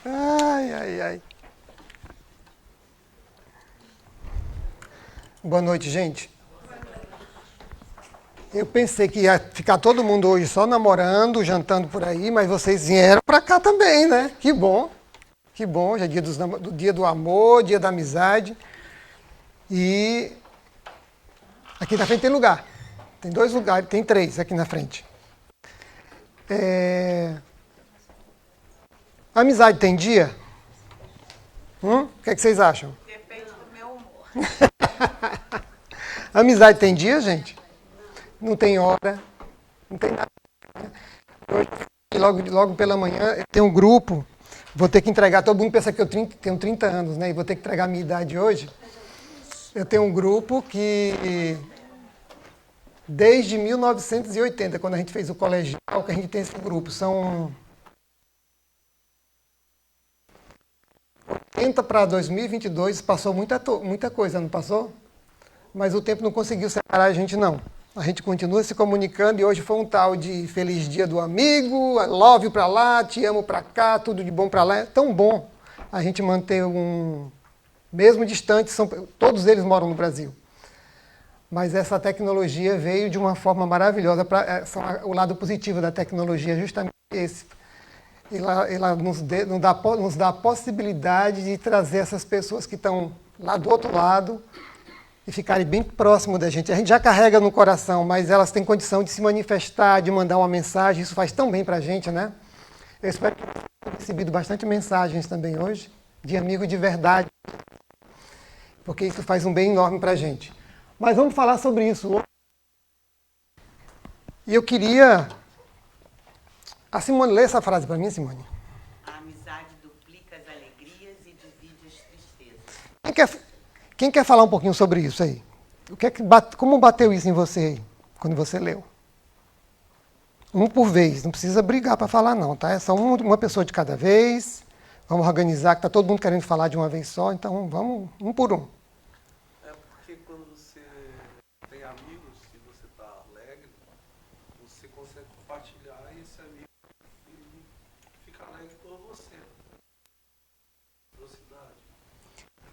Ai, ai, ai. Boa noite, gente. Eu pensei que ia ficar todo mundo hoje só namorando, jantando por aí, mas vocês vieram pra cá também, né? Que bom. Que bom, hoje é dia do amor, dia da amizade. E aqui na frente tem lugar. Tem 2 lugares, tem 3 aqui na frente. Amizade tem dia? O que é que vocês acham? Depende do meu humor. Amizade tem dia, gente? Não tem hora, não tem nada. Hoje, logo pela manhã, eu tenho um grupo, vou ter que entregar, todo mundo pensa que eu tenho 30 anos, né? E vou ter que entregar a minha idade hoje. Eu tenho um grupo que, desde 1980, quando a gente fez o colegial, que a gente tem esse grupo, são 80 para 2022, passou muita coisa, não passou? Mas o tempo não conseguiu separar a gente, não. A gente continua se comunicando e hoje foi um tal de Feliz Dia do Amigo, love pra lá, te amo pra cá, tudo de bom pra lá. É tão bom a gente manter mesmo distante, todos eles moram no Brasil. Mas essa tecnologia veio de uma forma maravilhosa. O lado positivo da tecnologia é justamente esse. Ela nos dá a possibilidade de trazer essas pessoas que estão lá do outro lado e ficarem bem próximo da gente. A gente já carrega no coração, mas elas têm condição de se manifestar, de mandar uma mensagem. Isso faz tão bem para a gente, né? Eu espero que tenham recebido bastante mensagens também hoje, de amigo de verdade, porque isso faz um bem enorme para a gente. Mas vamos falar sobre isso hoje. E eu queria... A Simone, lê essa frase para mim, Simone. A amizade duplica as alegrias e divide as tristezas. Quem quer falar um pouquinho sobre isso aí? Como bateu isso em você aí, quando você leu? Um por vez, não precisa brigar para falar não, tá? É só uma pessoa de cada vez. Vamos organizar, que está todo mundo querendo falar de uma vez só, então vamos um por um. É porque quando você tem amigos e você está alegre, você consegue compartilhar e esse amigo ele fica alegre por você. Velocidade.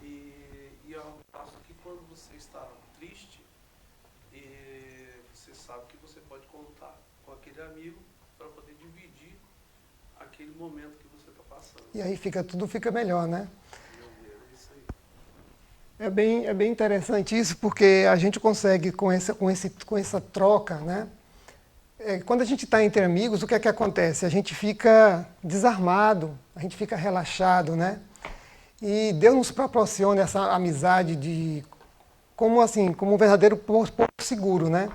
E ao passo que quando você está triste, você sabe que você pode contar com aquele amigo para poder dividir aquele momento que você está passando. E aí tudo fica melhor, né? É isso aí. É bem interessante isso, porque a gente consegue, com essa troca, né? Quando a gente está entre amigos, o que é que acontece? A gente fica desarmado, a gente fica relaxado, né? E Deus nos proporciona essa amizade como um verdadeiro porto seguro, né?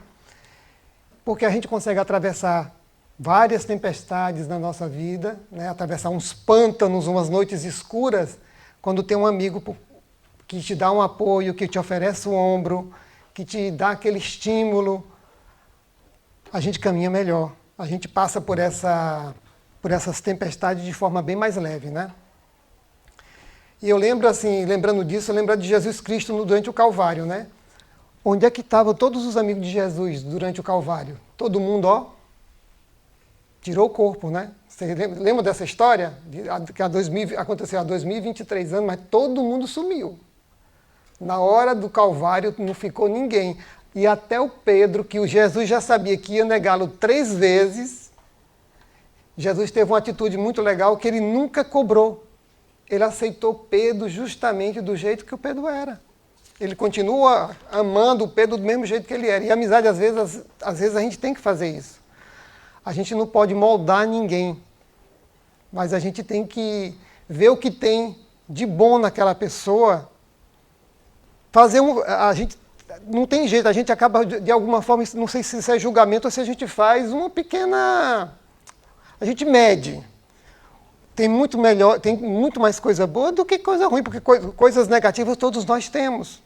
Porque a gente consegue atravessar várias tempestades na nossa vida, né? Atravessar uns pântanos, umas noites escuras, quando tem um amigo que te dá um apoio, que te oferece o ombro, que te dá aquele estímulo, a gente caminha melhor. A gente passa por essas tempestades de forma bem mais leve, né? E eu lembro lembrando disso, eu lembro de Jesus Cristo durante o Calvário, né? Onde é que estavam todos os amigos de Jesus durante o Calvário? Todo mundo, tirou o corpo, né? Você lembra dessa história? Que aconteceu há 2023 anos, mas todo mundo sumiu. Na hora do Calvário não ficou ninguém. E até o Pedro, que o Jesus já sabia que ia negá-lo 3 vezes, Jesus teve uma atitude muito legal que ele nunca cobrou. Ele aceitou Pedro justamente do jeito que o Pedro era. Ele continua amando o Pedro do mesmo jeito que ele era. E a amizade, às vezes a gente tem que fazer isso. A gente não pode moldar ninguém, mas a gente tem que ver o que tem de bom naquela pessoa. Não tem jeito, a gente acaba de alguma forma, não sei se isso é julgamento ou se a gente faz uma pequena... A gente mede. Tem muito mais coisa boa do que coisa ruim, porque coisas negativas todos nós temos.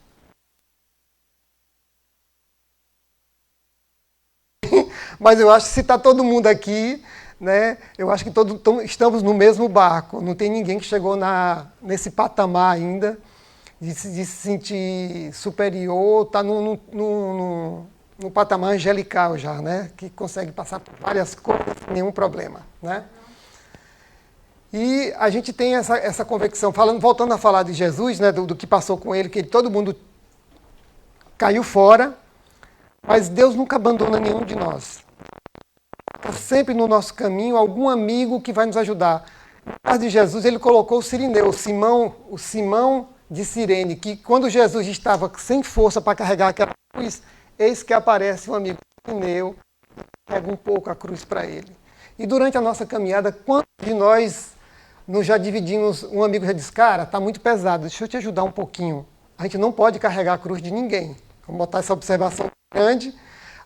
Mas eu acho que se está todo mundo aqui, né, eu acho que estamos no mesmo barco. Não tem ninguém que chegou nesse patamar ainda de se sentir superior, está no patamar angelical já, né, que consegue passar por várias coisas sem nenhum problema, né? E a gente tem essa convicção, voltando a falar de Jesus, né, do que passou com ele, que todo mundo caiu fora, mas Deus nunca abandona nenhum de nós. Está sempre no nosso caminho algum amigo que vai nos ajudar. No caso de Jesus, ele colocou o Cirineu, o Simão de Cirene, que quando Jesus estava sem força para carregar aquela cruz, eis que aparece um amigo Cirineu, pega um pouco a cruz para ele. E durante a nossa caminhada, quantos de nós já dividimos, um amigo já disse, cara, está muito pesado, deixa eu te ajudar um pouquinho. A gente não pode carregar a cruz de ninguém. Vamos botar essa observação grande.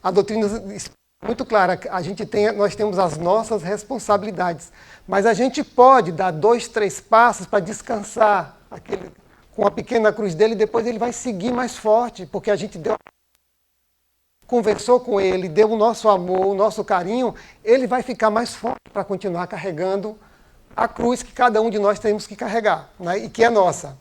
A doutrina é muito clara, nós temos as nossas responsabilidades, mas a gente pode dar 2, 3 passos para descansar com a pequena cruz dele, e depois ele vai seguir mais forte, porque a gente conversou com ele, deu o nosso amor, o nosso carinho, ele vai ficar mais forte para continuar carregando a cruz que cada um de nós temos que carregar, né, e que é nossa.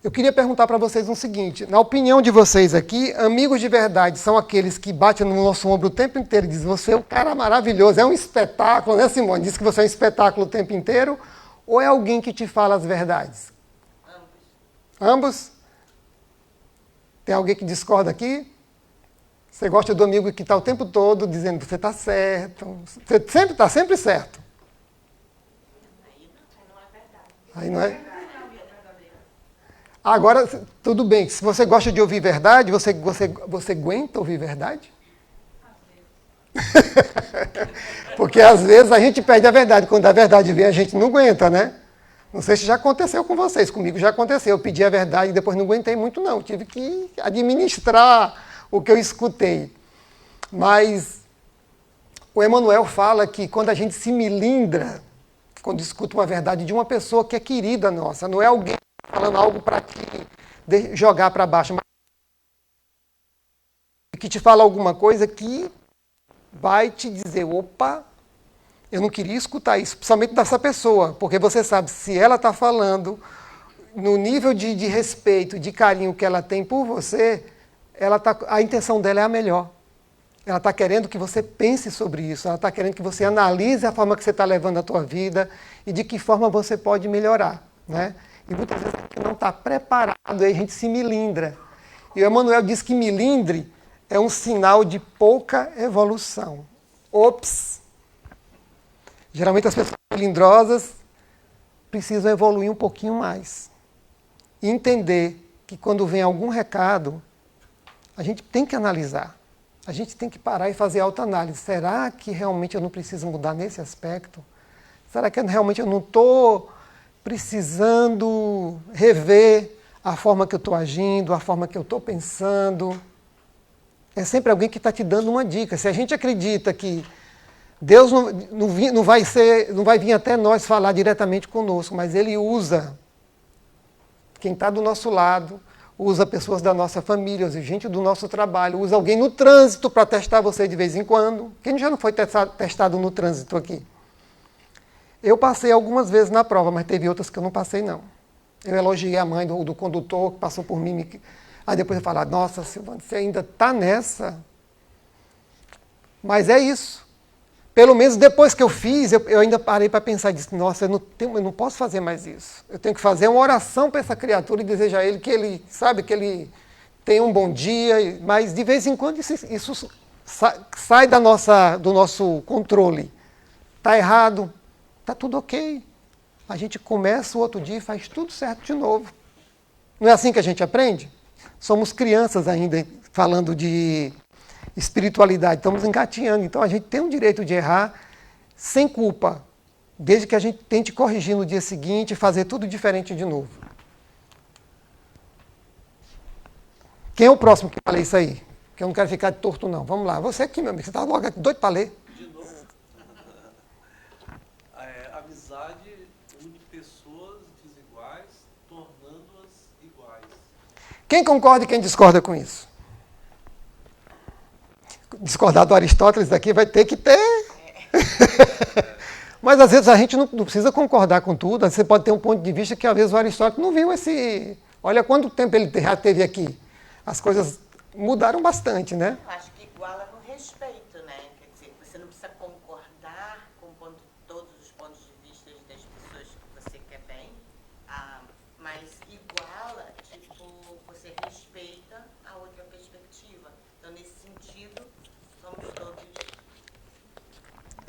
Eu queria perguntar para vocês o seguinte, na opinião de vocês aqui, amigos de verdade são aqueles que batem no nosso ombro o tempo inteiro e dizem, você é um cara maravilhoso, é um espetáculo, né, Simone? Diz que você é um espetáculo o tempo inteiro, ou é alguém que te fala as verdades? Ambos? Tem alguém que discorda aqui? Você gosta do amigo que está o tempo todo dizendo que você está certo, você está sempre certo. Aí não é? Agora, tudo bem, se você gosta de ouvir verdade, você aguenta ouvir verdade? Porque às vezes a gente perde a verdade, quando a verdade vem a gente não aguenta, né? Não sei se já aconteceu com vocês, comigo já aconteceu, eu pedi a verdade e depois não aguentei muito não, eu tive que administrar o que eu escutei. Mas o Emmanuel fala que quando a gente se melindra, quando escuta uma verdade de uma pessoa que é querida nossa, não é alguém falando algo para te jogar para baixo, mas que te fala alguma coisa que vai te dizer, opa, eu não queria escutar isso, principalmente dessa pessoa, porque você sabe, se ela está falando no nível de respeito, de carinho que ela tem por você, a intenção dela é a melhor. Ela está querendo que você pense sobre isso, ela está querendo que você analise a forma que você está levando a tua vida e de que forma você pode melhorar, né? E muitas vezes a gente não está preparado, aí a gente se melindra. E o Emmanuel diz que melindre é um sinal de pouca evolução. Ops! Geralmente as pessoas melindrosas precisam evoluir um pouquinho mais. E entender que quando vem algum recado, a gente tem que analisar. A gente tem que parar e fazer autoanálise. Será que realmente eu não preciso mudar nesse aspecto? Será que realmente eu não estou precisando rever a forma que eu estou agindo, a forma que eu estou pensando? É sempre alguém que está te dando uma dica. Se a gente acredita que Deus não vai vir até nós falar diretamente conosco, mas Ele usa quem está do nosso lado, usa pessoas da nossa família, usa gente do nosso trabalho, usa alguém no trânsito para testar você de vez em quando. Quem já não foi testado no trânsito aqui? Eu passei algumas vezes na prova, mas teve outras que eu não passei, não. Eu elogiei a mãe do condutor que passou por mim. Aí depois eu falei, nossa, Silvana, você ainda está nessa? Mas é isso. Pelo menos depois que eu fiz, eu ainda parei para pensar e disse, nossa, eu não posso fazer mais isso. Eu tenho que fazer uma oração para essa criatura e desejar a ele que ele, sabe, que ele tenha um bom dia, mas de vez em quando isso sai do nosso controle. Está errado, está tudo ok. A gente começa o outro dia e faz tudo certo de novo. Não é assim que a gente aprende? Somos crianças ainda falando de espiritualidade, estamos engatinhando, então a gente tem o direito de errar sem culpa, desde que a gente tente corrigir no dia seguinte e fazer tudo diferente de novo. Quem é o próximo que fala isso aí? Que eu não quero ficar de torto não. Vamos lá, você aqui, meu amigo, você está logo doido para ler. De novo. Amizade une pessoas desiguais, tornando-as iguais. Quem concorda e quem discorda com isso? Discordar do Aristóteles daqui vai ter que ter. Mas às vezes a gente não precisa concordar com tudo. Você pode ter um ponto de vista que às vezes o Aristóteles não viu esse... Olha quanto tempo ele já teve aqui. As coisas mudaram bastante, né? Eu acho que iguala no respeito, né? Quer dizer, você não precisa concordar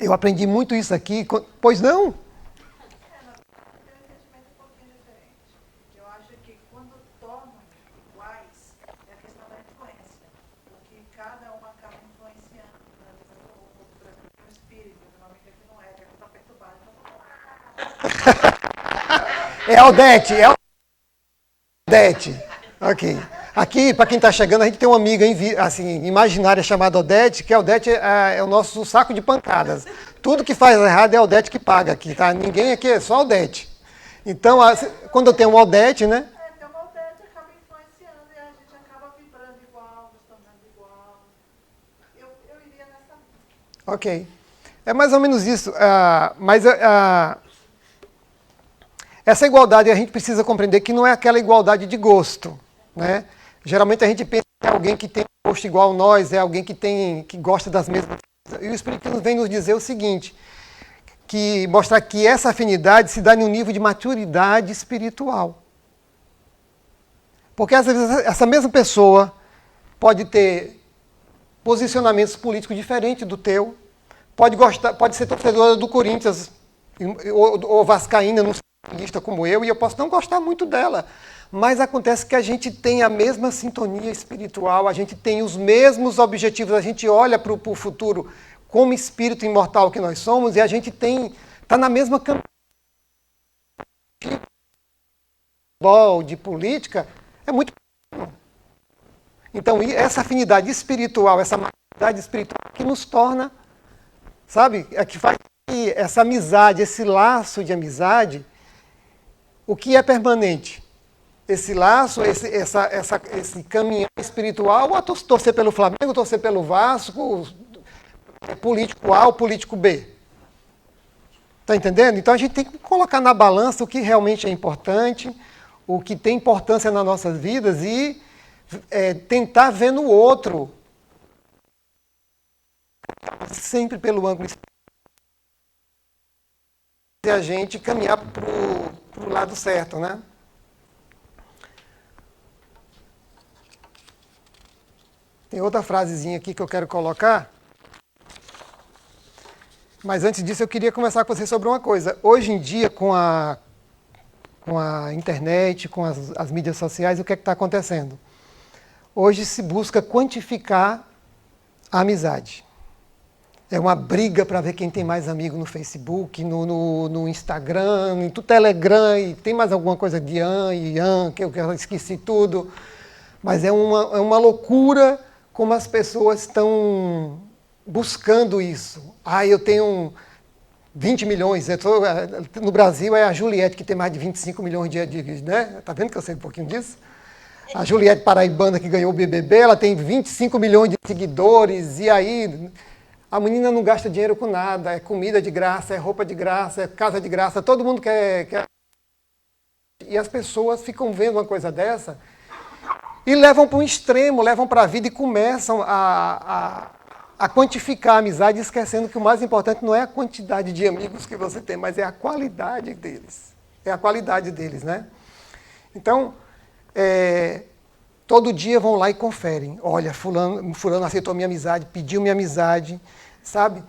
Eu aprendi muito isso aqui. Pois não? Tem um entendimento um pouquinho diferente. Eu acho que quando tornam iguais, é a questão da influência. Porque cada um acaba influenciando. Né? Por exemplo, o espírito, uma amiga que não é, que está perturbada. É Aldete, é Odete. Ok. Aqui, para quem está chegando, a gente tem uma amiga assim, imaginária chamada Odete, que a Odete é o nosso saco de pancadas. Tudo que faz errado é a Odete que paga aqui, tá? Ninguém aqui é só Odete. Então, quando eu tenho uma Odete, né? Tem uma aldeia que acaba influenciando e a gente acaba vibrando igual, nos tornando igual. Eu iria nessa linha. Ok. É mais ou menos isso. Essa igualdade a gente precisa compreender que não é aquela igualdade de gosto, né? Geralmente a gente pensa que é alguém que tem gosto igual a nós, é alguém que gosta das mesmas coisas. E o Espírito vem nos dizer o seguinte, que mostrar que essa afinidade se dá em um nível de maturidade espiritual. Porque às vezes essa mesma pessoa pode ter posicionamentos políticos diferentes do teu, pode ser torcedora do Corinthians ou vascaína, não lista como eu, e eu posso não gostar muito dela, mas acontece que a gente tem a mesma sintonia espiritual, a gente tem os mesmos objetivos, a gente olha para o futuro como espírito imortal que nós somos, e a gente está na mesma caminhada de política, é muito. Então, essa afinidade espiritual, essa maturidade espiritual que nos torna, sabe, é que faz que essa amizade, esse laço de amizade, o que é permanente? Esse laço, esse caminhar espiritual, ou torcer pelo Flamengo, torcer pelo Vasco, político A ou político B. Está entendendo? Então a gente tem que colocar na balança o que realmente é importante, o que tem importância nas nossas vidas e tentar ver no outro, sempre pelo ângulo espiritual, e a gente caminhar para o lado certo, né? Tem outra frasezinha aqui que eu quero colocar. Mas antes disso, eu queria conversar com você sobre uma coisa. Hoje em dia, com a internet, com as mídias sociais, o que é que está acontecendo? Hoje se busca quantificar a amizade. É uma briga para ver quem tem mais amigo no Facebook, no Instagram, no Telegram, e tem mais alguma coisa de Ian, que eu esqueci tudo. Mas é uma loucura como as pessoas estão buscando isso. Eu tenho 20 milhões. No Brasil é a Juliette que tem mais de 25 milhões né? Tá vendo que eu sei um pouquinho disso? A Juliette Paraibana que ganhou o BBB, ela tem 25 milhões de seguidores, e aí a menina não gasta dinheiro com nada, é comida de graça, é roupa de graça, é casa de graça, todo mundo quer. E as pessoas ficam vendo uma coisa dessa e levam para um extremo, levam para a vida e começam a quantificar a amizade, esquecendo que o mais importante não é a quantidade de amigos que você tem, mas é a qualidade deles. É a qualidade deles, né? Então, todo dia vão lá e conferem. Olha, fulano aceitou minha amizade, pediu minha amizade, sabe?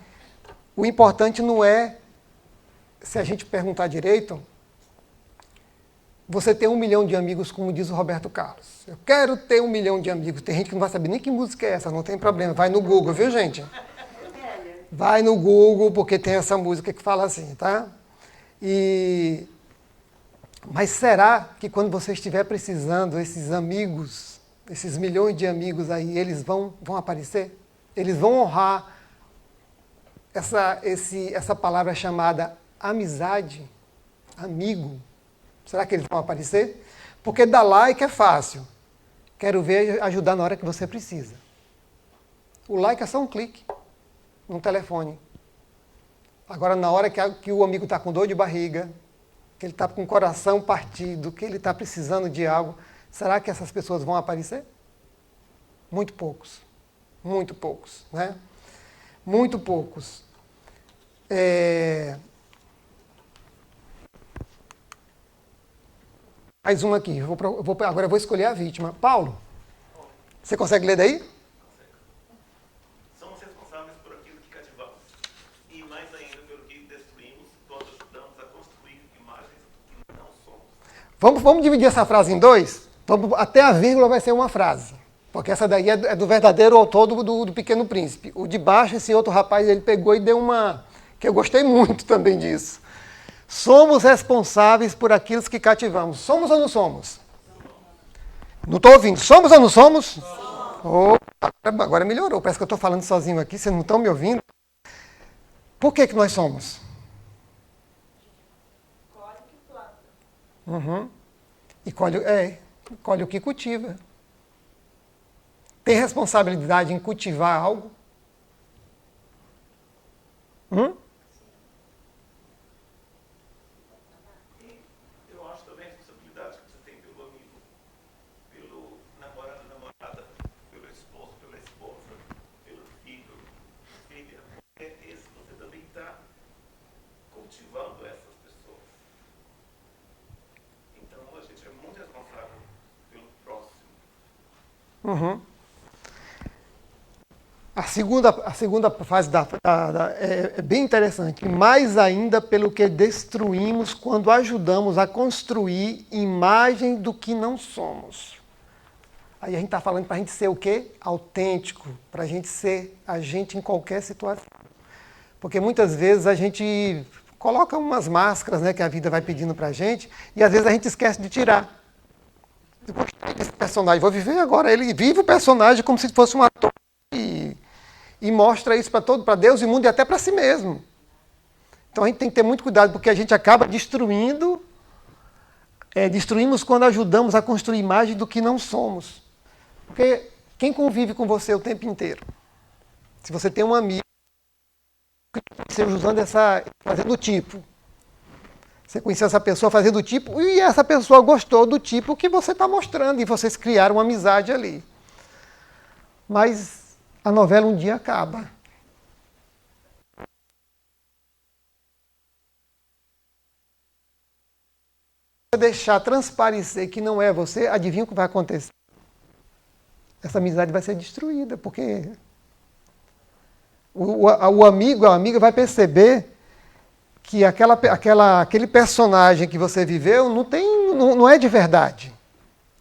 O importante não é, se a gente perguntar direito, você ter 1 milhão de amigos, como diz o Roberto Carlos. Eu quero ter 1 milhão de amigos. Tem gente que não vai saber nem que música é essa, não tem problema. Vai no Google, viu, gente? Vai no Google, porque tem essa música que fala assim, tá? Mas será que quando você estiver precisando, esses amigos, esses milhões de amigos aí, eles vão aparecer? Eles vão honrar essa palavra chamada amizade, amigo? Será que eles vão aparecer? Porque dar like é fácil. Quero ver ajudar na hora que você precisa. O like é só um clique no telefone. Agora, na hora que o amigo está com dor de barriga, que ele está com o coração partido, que ele está precisando de algo, será que essas pessoas vão aparecer? Muito poucos. Muito poucos, né? Muito poucos. Mais uma aqui. Agora eu vou escolher a vítima. Paulo, você consegue ler daí? Somos responsáveis por aquilo que cativamos. E mais Vamos dividir essa frase em dois? Até a vírgula vai ser uma frase. Porque essa daí é do verdadeiro autor do Pequeno Príncipe. O de baixo, esse outro rapaz, ele pegou e deu uma... que eu gostei muito também disso. Somos responsáveis por aquilo que cativamos. Somos ou não somos? Não estou ouvindo. Somos ou não somos? Oh, agora melhorou. Parece que eu estou falando sozinho aqui. Vocês não estão me ouvindo? Por que nós somos? Colhe o que planta. Uhum. E colhe o que cultiva. Tem responsabilidade em cultivar algo? Eu acho também a responsabilidade que você tem pelo amigo, pelo namorado, namorada, pelo esposo, pela esposa, pelo filho, filha. É esse, você também está cultivando essas pessoas. Então a gente é muito responsável pelo próximo. Uhum. A segunda fase é bem interessante. Mais ainda pelo que destruímos quando ajudamos a construir imagem do que não somos. Aí a gente está falando para a gente ser o quê? Autêntico. Para a gente ser a gente em qualquer situação. Porque muitas vezes a gente coloca umas máscaras, né, que a vida vai pedindo para a gente, e às vezes a gente esquece de tirar. Eu gostei desse personagem, vou viver agora. Ele vive o personagem como se fosse um ator. E mostra isso para Deus e o mundo e até para si mesmo. Então a gente tem que ter muito cuidado, porque a gente acaba destruindo, destruímos quando ajudamos a construir imagem do que não somos. Porque quem convive com você o tempo inteiro? Se você tem um amigo, você usando fazendo o tipo. Você conheceu essa pessoa fazendo o tipo, e essa pessoa gostou do tipo que você está mostrando, e vocês criaram uma amizade ali. Mas a novela um dia acaba. Se deixar transparecer que não é você, adivinha o que vai acontecer? Essa amizade vai ser destruída, porque o amigo, a amiga vai perceber que aquele personagem que você viveu não é de verdade.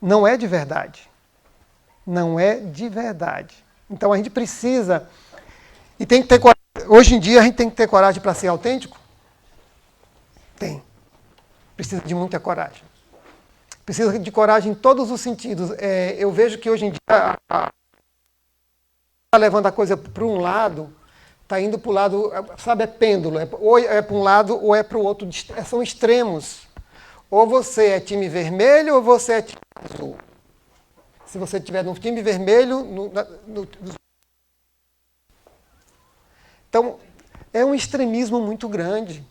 Não é de verdade. Não é de verdade. Então a gente precisa, e tem que ter coragem. Hoje em dia a gente tem que ter coragem para ser autêntico? Tem. Precisa de muita coragem. Precisa de coragem em todos os sentidos. Eu vejo que hoje em dia está levando a coisa para um lado, está indo para o lado, sabe, é pêndulo. Ou é para um lado ou é para o outro. São extremos. Ou você é time vermelho ou você é time azul. Se você estiver no time vermelho... Então, é um extremismo muito grande.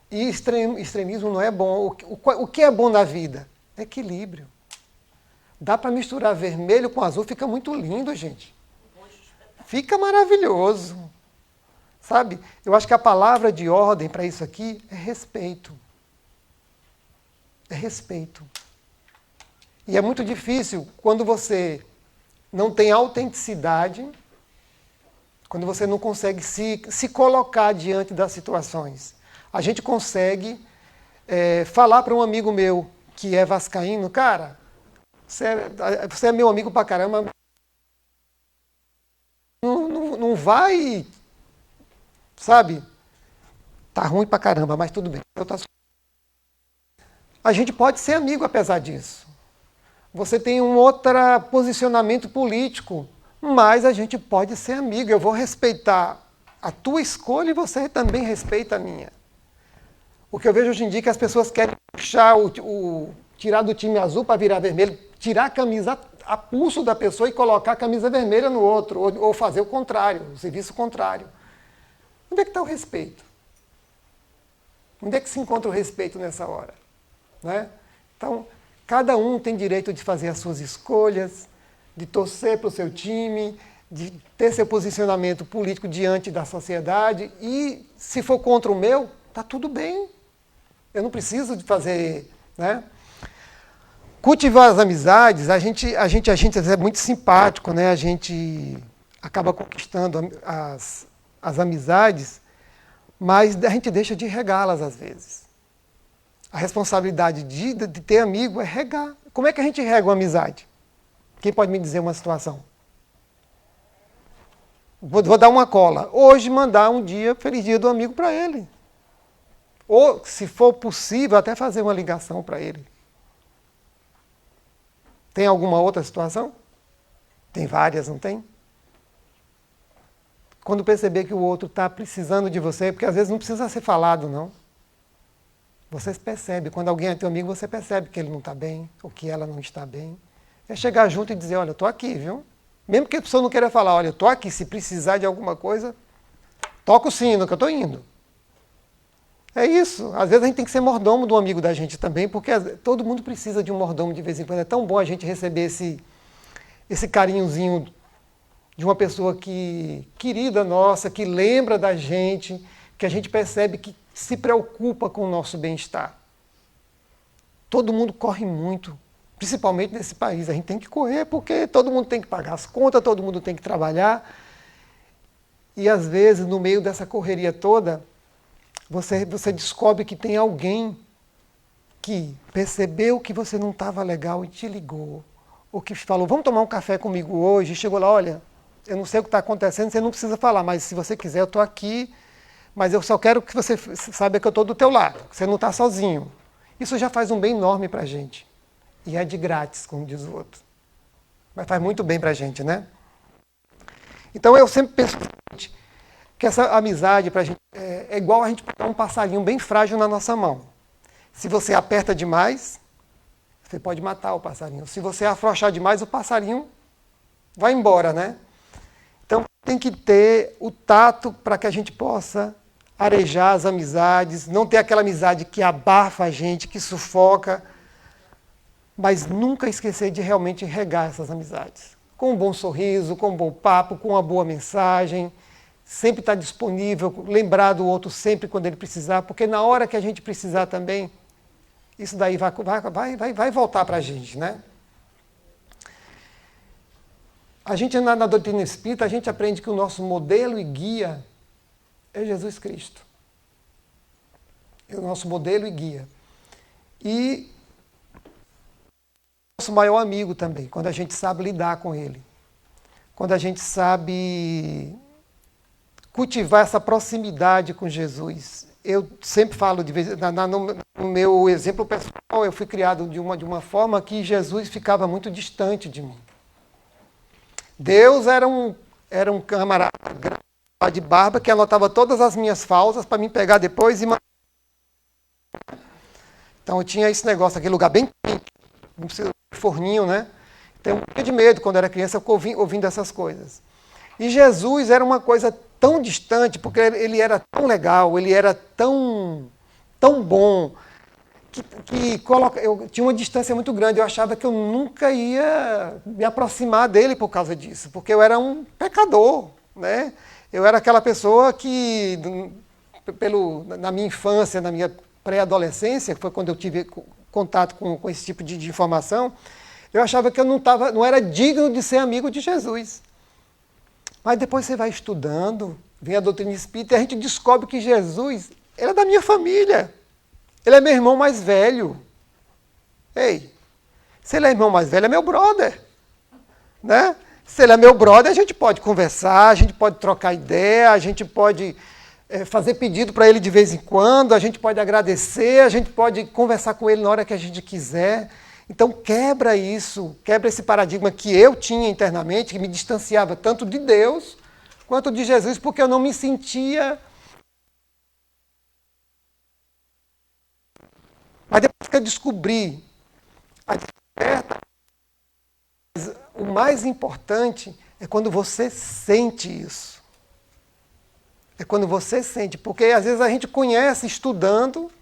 E extremismo não é bom. O que é bom na vida? Equilíbrio. Dá para misturar vermelho com azul, fica muito lindo, gente. Fica maravilhoso. Sabe? Eu acho que a palavra de ordem para isso aqui é respeito. É respeito. E é muito difícil quando você não tem autenticidade, quando você não consegue se colocar diante das situações. A gente consegue falar para um amigo meu que é vascaíno, cara, você é meu amigo pra caramba, não vai, sabe, tá ruim pra caramba, mas tudo bem. A gente pode ser amigo apesar disso. Você tem um outro posicionamento político, mas a gente pode ser amigo. Eu vou respeitar a tua escolha e você também respeita a minha. O que eu vejo hoje em dia é que as pessoas querem puxar tirar do time azul para virar vermelho, tirar a camisa a pulso da pessoa e colocar a camisa vermelha no outro, ou fazer o contrário, o serviço contrário. Onde é que está o respeito? Onde é que se encontra o respeito nessa hora? Né? Então, cada um tem direito de fazer as suas escolhas, de torcer para o seu time, de ter seu posicionamento político diante da sociedade, e se for contra o meu, está tudo bem. Eu não preciso de fazer... Né? Cultivar as amizades, a gente é muito simpático, né? A gente acaba conquistando as amizades, mas a gente deixa de regá-las às vezes. A responsabilidade de ter amigo é regar. Como é que a gente rega uma amizade? Quem pode me dizer uma situação? Vou dar uma cola. Hoje mandar um dia, feliz dia do amigo para ele. Ou, se for possível, até fazer uma ligação para ele. Tem alguma outra situação? Tem várias, não tem? Quando perceber que o outro está precisando de você, porque às vezes não precisa ser falado, não. Você percebe. Quando alguém é teu amigo, você percebe que ele não está bem, ou que ela não está bem. É chegar junto e dizer, olha, eu estou aqui, viu? Mesmo que a pessoa não queira falar, olha, eu estou aqui, se precisar de alguma coisa, toca o sino que eu estou indo. É isso. Às vezes a gente tem que ser mordomo do amigo da gente também, porque todo mundo precisa de um mordomo de vez em quando. É tão bom a gente receber esse carinhozinho de uma pessoa querida nossa, que lembra da gente, que a gente percebe que se preocupa com o nosso bem-estar. Todo mundo corre muito, principalmente nesse país. A gente tem que correr porque todo mundo tem que pagar as contas, todo mundo tem que trabalhar. E às vezes, no meio dessa correria toda, você descobre que tem alguém que percebeu que você não estava legal e te ligou. Ou que falou, vamos tomar um café comigo hoje. E chegou lá, olha, eu não sei o que está acontecendo, você não precisa falar, mas se você quiser, eu estou aqui. Mas eu só quero que você saiba que eu estou do teu lado, que você não está sozinho. Isso já faz um bem enorme para a gente. E é de grátis, como diz o outro. Mas faz muito bem para a gente, né? Então eu sempre penso que essa amizade para a gente é igual a gente pegar um passarinho bem frágil na nossa mão. Se você aperta demais, você pode matar o passarinho. Se você afrouxar demais, o passarinho vai embora, né? Então tem que ter o tato para que a gente possa arejar as amizades, não ter aquela amizade que abafa a gente, que sufoca, mas nunca esquecer de realmente regar essas amizades. Com um bom sorriso, com um bom papo, com uma boa mensagem, sempre estar disponível, lembrar do outro sempre quando ele precisar, porque na hora que a gente precisar também, isso daí vai voltar para a gente, né? A gente, na doutrina espírita, a gente aprende que o nosso modelo e guia é Jesus Cristo. É o nosso modelo e guia. E nosso maior amigo também, quando a gente sabe lidar com ele. Quando a gente sabe cultivar essa proximidade com Jesus. Eu sempre falo, no meu exemplo pessoal, eu fui criado de uma forma que Jesus ficava muito distante de mim. Deus era um camarada de barba que anotava todas as minhas faltas para me pegar depois e mandar. Então eu tinha esse negócio, aquele lugar bem quente, não precisa de forninho, né? Então eu tinha de medo quando era criança, ouvindo essas coisas. E Jesus era uma coisa tão distante, porque ele era tão legal, ele era tão bom, eu tinha uma distância muito grande. Eu achava que eu nunca ia me aproximar dele por causa disso, porque eu era um pecador, né? Eu era aquela pessoa que, na minha infância, na minha pré-adolescência, que foi quando eu tive contato com esse tipo de informação, eu achava que eu não era digno de ser amigo de Jesus. Mas depois você vai estudando, vem a doutrina espírita, e a gente descobre que Jesus era da minha família. Ele é meu irmão mais velho. Ei, se ele é irmão mais velho, é meu brother. Né? Se ele é meu brother, a gente pode conversar, a gente pode trocar ideia, a gente pode fazer pedido para ele de vez em quando, a gente pode agradecer, a gente pode conversar com ele na hora que a gente quiser. Então quebra isso, quebra esse paradigma que eu tinha internamente, que me distanciava tanto de Deus quanto de Jesus, porque eu não me sentia. Mas depois que eu descobri a descoberta, o mais importante é quando você sente isso. É quando você sente, porque às vezes a gente conhece estudando,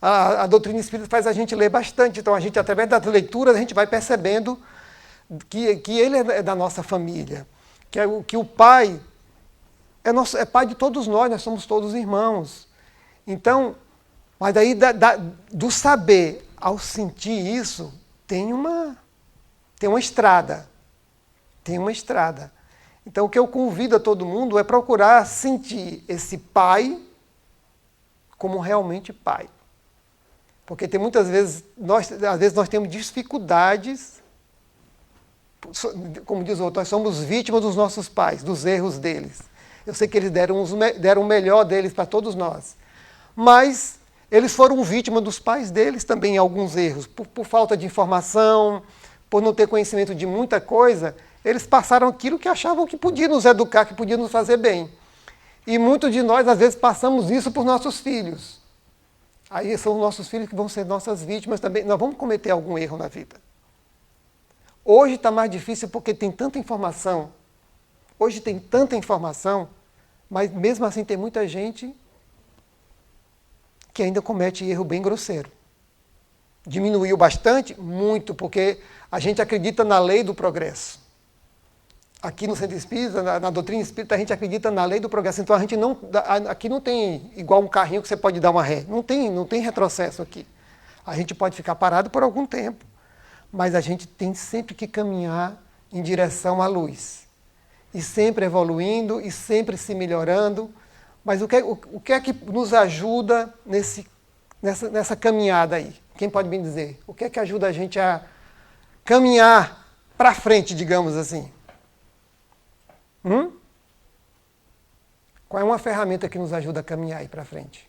a doutrina espírita faz a gente ler bastante, então a gente, através das leituras, a gente vai percebendo que ele é da nossa família, que o Pai é Pai de todos nós somos todos irmãos. Então, mas daí do saber ao sentir isso, tem uma estrada. Tem uma estrada. Então o que eu convido a todo mundo é procurar sentir esse Pai como realmente Pai. Porque tem muitas vezes, às vezes nós temos dificuldades, como diz o outro, nós somos vítimas dos nossos pais, dos erros deles. Eu sei que eles deram o melhor deles para todos nós. Mas eles foram vítimas dos pais deles também em alguns erros. Por falta de informação, por não ter conhecimento de muita coisa, eles passaram aquilo que achavam que podia nos educar, que podia nos fazer bem. E muitos de nós, às vezes, passamos isso para os nossos filhos. Aí são os nossos filhos que vão ser nossas vítimas também. Nós vamos cometer algum erro na vida. Hoje está mais difícil porque tem tanta informação. Hoje tem tanta informação, mas mesmo assim tem muita gente que ainda comete erro bem grosseiro. Diminuiu bastante? Muito, porque a gente acredita na lei do progresso. Aqui no Centro Espírita, na doutrina espírita, a gente acredita na lei do progresso. Então, aqui não tem igual um carrinho que você pode dar uma ré. Não tem retrocesso aqui. A gente pode ficar parado por algum tempo, mas a gente tem sempre que caminhar em direção à luz. E sempre evoluindo, e sempre se melhorando. Mas o que é que nos ajuda nessa caminhada aí? Quem pode me dizer? O que é que ajuda a gente a caminhar para frente, digamos assim? Qual é uma ferramenta que nos ajuda a caminhar aí para frente?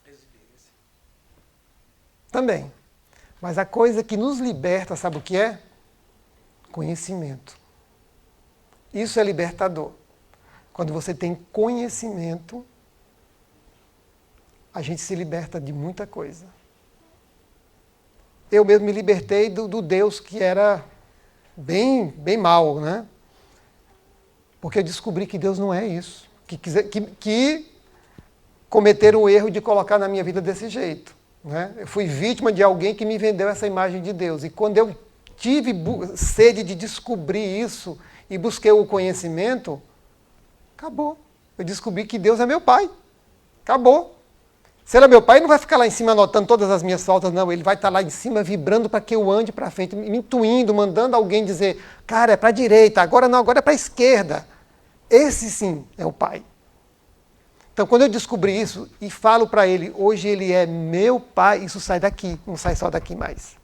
Resiliência. Também. Mas a coisa que nos liberta, sabe o que é? Conhecimento. Isso é libertador. Quando você tem conhecimento, a gente se liberta de muita coisa. Eu mesmo me libertei do Deus que era bem mau, né? Porque eu descobri que Deus não é isso. Que cometeram o erro de colocar na minha vida desse jeito. Né? Eu fui vítima de alguém que me vendeu essa imagem de Deus. E quando eu tive sede de descobrir isso e busquei o conhecimento, acabou. Eu descobri que Deus é meu pai. Acabou. Se ele é meu pai, ele não vai ficar lá em cima anotando todas as minhas faltas, não. Ele vai estar lá em cima vibrando para que eu ande para frente, me intuindo, mandando alguém dizer, cara, é para a direita, agora não, agora é para a esquerda. Esse sim é o pai. Então, quando eu descobri isso e falo para ele, hoje ele é meu pai, isso sai daqui, não sai só daqui mais.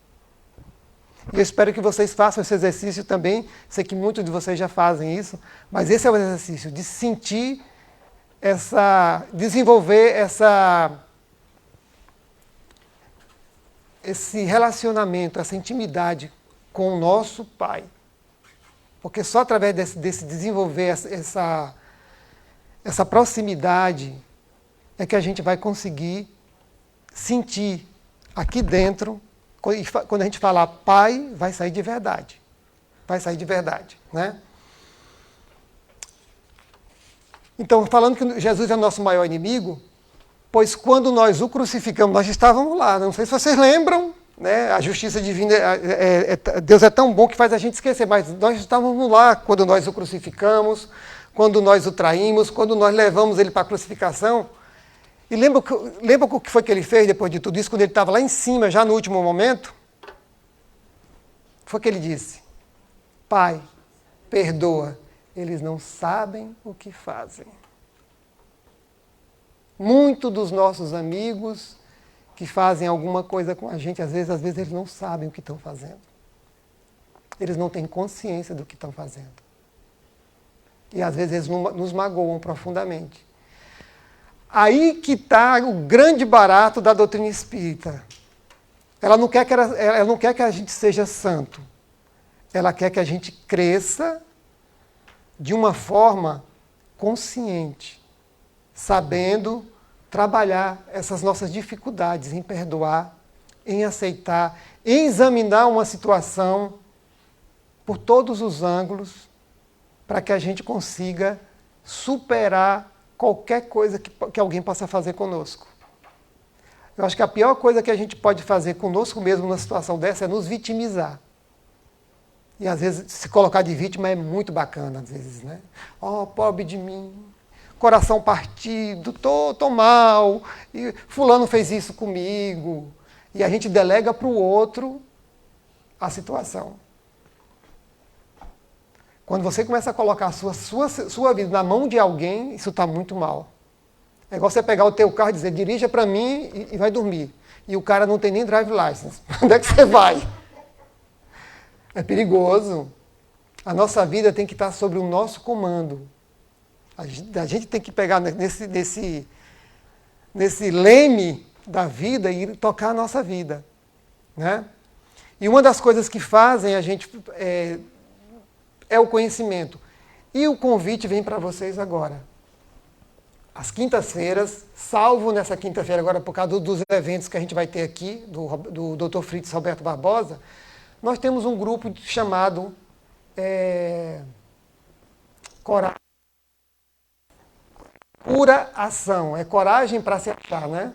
E eu espero que vocês façam esse exercício também. Sei que muitos de vocês já fazem isso, mas esse é o exercício de sentir desenvolver esse relacionamento, essa intimidade com o nosso pai. Porque só através desse desenvolver essa proximidade é que a gente vai conseguir sentir aqui dentro, quando a gente falar pai, vai sair de verdade. Vai sair de verdade, né? Então, falando que Jesus é o nosso maior inimigo, pois quando nós o crucificamos, nós estávamos lá. Não sei se vocês lembram, né? A justiça divina, Deus é tão bom que faz a gente esquecer, mas nós estávamos lá quando nós o crucificamos, quando nós o traímos, quando nós levamos ele para a crucificação. E lembra o que foi que ele fez depois de tudo isso, quando ele estava lá em cima, já no último momento? Foi que ele disse, Pai, perdoa, eles não sabem o que fazem. Muitos dos nossos amigos que fazem alguma coisa com a gente, às vezes eles não sabem o que estão fazendo. Eles não têm consciência do que estão fazendo. E às vezes eles nos magoam profundamente. Aí que está o grande barato da doutrina espírita. Ela não quer que a gente seja santo. Ela quer que a gente cresça de uma forma consciente, sabendo trabalhar essas nossas dificuldades em perdoar, em aceitar, em examinar uma situação por todos os ângulos, para que a gente consiga superar qualquer coisa que alguém possa fazer conosco. Eu acho que a pior coisa que a gente pode fazer conosco mesmo numa situação dessa é nos vitimizar. E às vezes se colocar de vítima é muito bacana, às vezes, né? Oh, pobre de mim, coração partido, tô mal, e fulano fez isso comigo. E a gente delega para o outro a situação. Quando você começa a colocar a sua vida na mão de alguém, isso está muito mal. É igual você pegar o teu carro e dizer, dirija para mim e vai dormir. e o cara não tem nem drive license. Onde é que você vai? É perigoso. A nossa vida tem que estar sob o nosso comando. A gente tem que pegar nesse leme da vida e tocar a nossa vida, né? E uma das coisas que fazem a gente é o conhecimento. E o convite vem para vocês agora. Às quintas-feiras, salvo nessa quinta-feira agora por causa dos eventos que a gente vai ter aqui, do Dr. Fritz Roberto Barbosa, nós temos um grupo chamado Cura Ação. É coragem para se achar, né?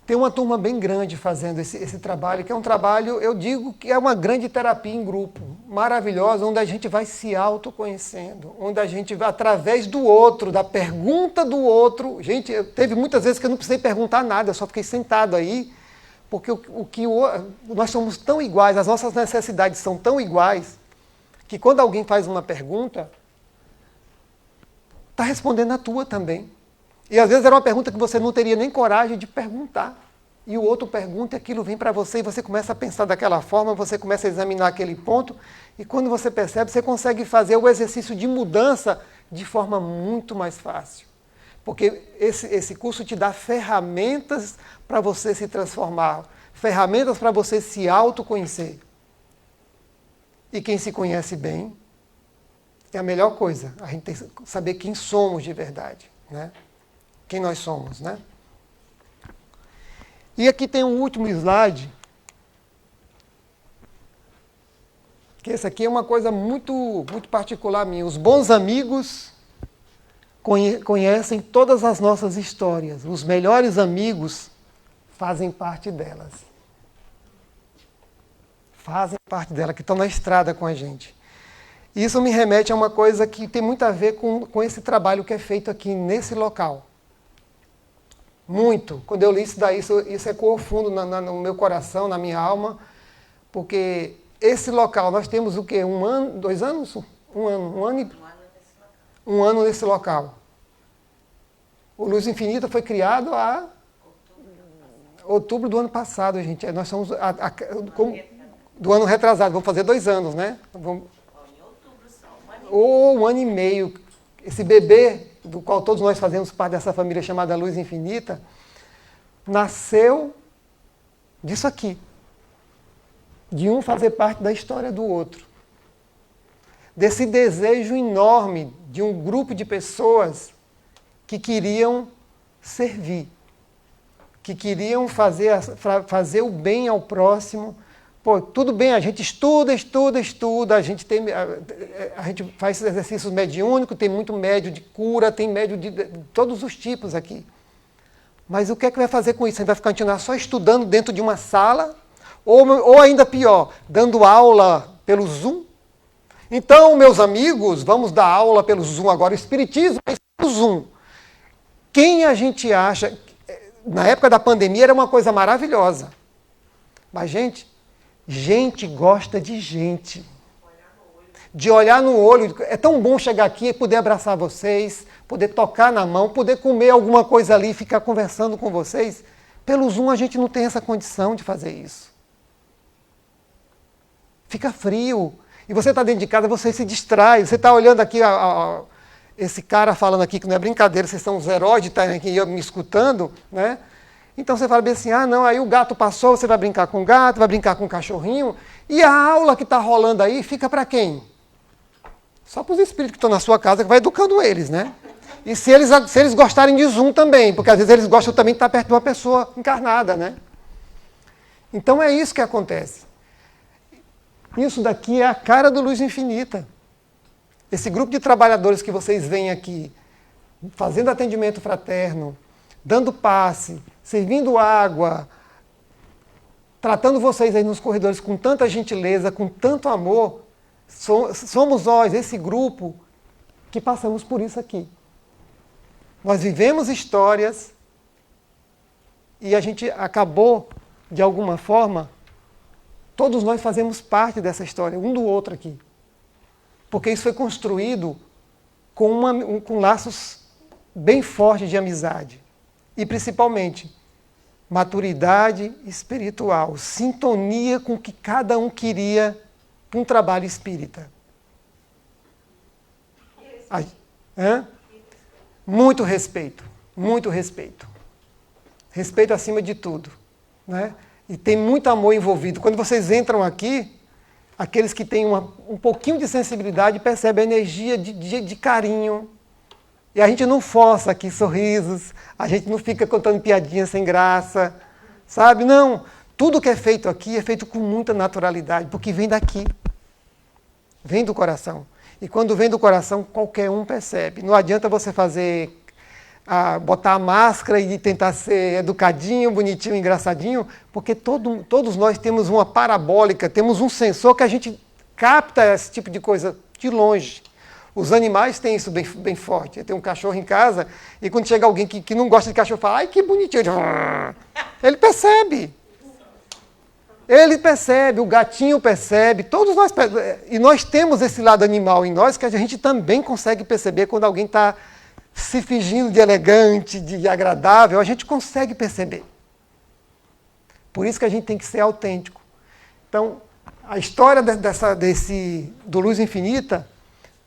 Tem uma turma bem grande fazendo esse trabalho, que é um trabalho, eu digo que é uma grande terapia em grupo, maravilhosa, onde a gente vai se autoconhecendo, onde a gente vai, através do outro, da pergunta do outro. Gente, teve muitas vezes que eu não precisei perguntar nada, eu só fiquei sentado aí, porque nós somos tão iguais, as nossas necessidades são tão iguais, que quando alguém faz uma pergunta, está respondendo a tua também. E às vezes era uma pergunta que você não teria nem coragem de perguntar. E o outro pergunta e aquilo vem para você e você começa a pensar daquela forma, você começa a examinar aquele ponto e quando você percebe, você consegue fazer o exercício de mudança de forma muito mais fácil. Porque esse curso te dá ferramentas para você se transformar, ferramentas para você se autoconhecer. E quem se conhece bem é a melhor coisa, a gente tem que saber quem somos de verdade, né? Quem nós somos, né? E aqui tem um último slide, que esse aqui é uma coisa muito, muito particular minha. Os bons amigos conhecem todas as nossas histórias. Os melhores amigos fazem parte delas. Fazem parte delas, que estão na estrada com a gente. Isso me remete a uma coisa que tem muito a ver com esse trabalho que é feito aqui nesse local. Muito. Quando eu li isso daí, isso ecoou fundo no meu coração, na minha alma, porque esse local, nós temos o quê? 1 ano, 2 anos? Um ano nesse local. O Luz Infinita foi criado a outubro do ano passado, gente. Nós somos do ano retrasado, vamos fazer 2 anos, né? Ou 1 ano e meio. Esse bebê, do qual todos nós fazemos parte dessa família chamada Luz Infinita, nasceu disso aqui. De um fazer parte da história do outro. Desse desejo enorme de um grupo de pessoas que queriam servir, que queriam fazer o bem ao próximo. Pô, tudo bem, a gente estuda, a gente faz exercícios mediúnicos, tem muito médio de cura, tem médio de todos os tipos aqui. Mas o que é que vai fazer com isso? A gente vai continuar só estudando dentro de uma sala? Ou ainda pior, dando aula pelo Zoom? Então, meus amigos, vamos dar aula pelo Zoom agora. O Espiritismo é pelo Zoom. Quem a gente acha... Na época da pandemia era uma coisa maravilhosa. Mas, gente gosta de gente. De olhar no olho. É tão bom chegar aqui e poder abraçar vocês, poder tocar na mão, poder comer alguma coisa ali e ficar conversando com vocês. Pelo Zoom a gente não tem essa condição de fazer isso. Fica frio. E você está dentro de casa, você se distrai. Você está olhando aqui, esse cara falando aqui, que não é brincadeira, vocês são os heróis de estarem aqui me escutando, né? Então você fala bem assim, não, aí o gato passou, você vai brincar com o gato, vai brincar com o cachorrinho, e a aula que está rolando aí fica para quem? Só para os espíritos que estão na sua casa, que vai educando eles, né? E se eles gostarem de Zoom também, porque às vezes eles gostam também de estar perto de uma pessoa encarnada, né? Então é isso que acontece. Isso daqui é a cara do Luz Infinita. Esse grupo de trabalhadores que vocês veem aqui, fazendo atendimento fraterno, dando passe, servindo água, tratando vocês aí nos corredores com tanta gentileza, com tanto amor, somos nós, esse grupo, que passamos por isso aqui. Nós vivemos histórias e a gente acabou, de alguma forma, todos nós fazemos parte dessa história, um do outro aqui. Porque isso foi construído com laços bem fortes de amizade. E, principalmente, maturidade espiritual, sintonia com o que cada um queria para um trabalho espírita. Muito respeito, muito respeito. Respeito acima de tudo, né? E tem muito amor envolvido. Quando vocês entram aqui, aqueles que têm um pouquinho de sensibilidade percebem a energia de carinho. E a gente não força aqui sorrisos, a gente não fica contando piadinhas sem graça, sabe? Não, tudo que é feito aqui é feito com muita naturalidade, porque vem daqui, vem do coração. E quando vem do coração, qualquer um percebe. Não adianta você botar a máscara e tentar ser educadinho, bonitinho, engraçadinho, porque todos nós temos uma parabólica, temos um sensor que a gente capta esse tipo de coisa de longe. Os animais têm isso bem forte. Tem um cachorro em casa e quando chega alguém que não gosta de cachorro, fala, ai, que bonitinho. Ele percebe. Ele percebe, o gatinho percebe, todos nós percebemos. E nós temos esse lado animal em nós que a gente também consegue perceber quando alguém está se fingindo de elegante, de agradável, a gente consegue perceber. Por isso que a gente tem que ser autêntico. Então, a história do Luz Infinita,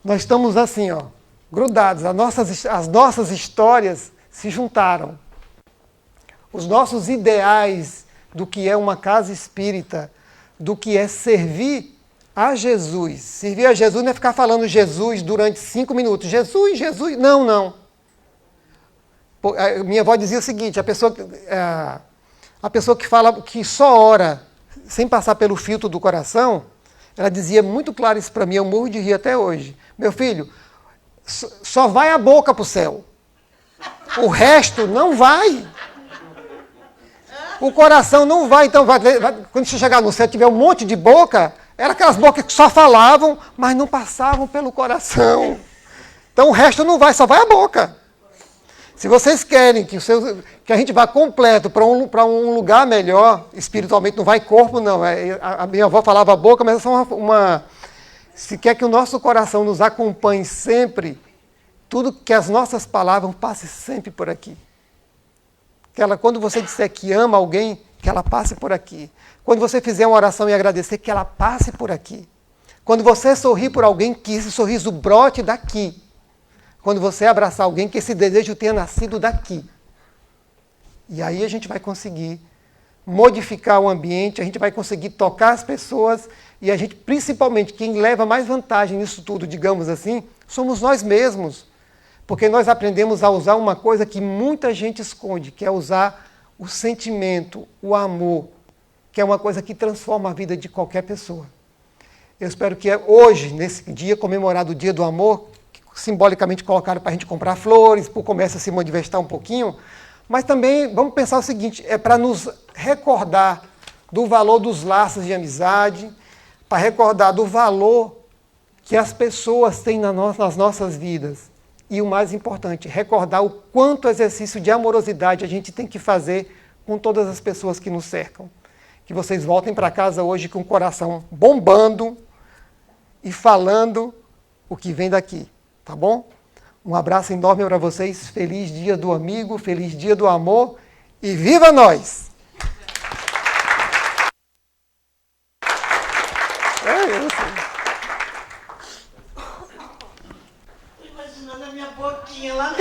nós estamos assim, ó, grudados. As nossas histórias se juntaram. Os nossos ideais do que é uma casa espírita, do que é servir a Jesus. Servir a Jesus não é ficar falando Jesus durante 5 minutos. Jesus, Jesus. Não, não. Minha avó dizia o seguinte, a pessoa que fala, que só ora sem passar pelo filtro do coração, ela dizia muito claro isso para mim, eu morro de rir até hoje. Meu filho, só vai a boca para o céu. O resto não vai. O coração não vai, então quando você chegar no céu tiver um monte de boca, eram aquelas bocas que só falavam, mas não passavam pelo coração. Então o resto não vai, só vai a boca. Se vocês querem que a gente vá completo para um lugar melhor, espiritualmente, não vai corpo, não. A minha avó falava a boca, mas é só se quer que o nosso coração nos acompanhe sempre, tudo que as nossas palavras passem sempre por aqui. Quando você disser que ama alguém, que ela passe por aqui. Quando você fizer uma oração e agradecer, que ela passe por aqui. Quando você sorrir por alguém, que esse sorriso brote daqui. Quando você abraçar alguém, que esse desejo tenha nascido daqui. E aí a gente vai conseguir modificar o ambiente, a gente vai conseguir tocar as pessoas e a gente, principalmente, quem leva mais vantagem nisso tudo, digamos assim, somos nós mesmos. Porque nós aprendemos a usar uma coisa que muita gente esconde, que é usar o sentimento, o amor, que é uma coisa que transforma a vida de qualquer pessoa. Eu espero que hoje, nesse dia comemorado o Dia do Amor, que simbolicamente colocaram para a gente comprar flores, para o comércio se manifestar um pouquinho, mas também vamos pensar o seguinte, é para nos recordar do valor dos laços de amizade, para recordar do valor que as pessoas têm nas nossas vidas. E o mais importante, recordar o quanto exercício de amorosidade a gente tem que fazer com todas as pessoas que nos cercam. Que vocês voltem para casa hoje com o coração bombando e falando o que vem daqui, tá bom? Um abraço enorme para vocês, feliz dia do amigo, feliz dia do amor e viva nós! É isso. Imaginando a minha boquinha lá.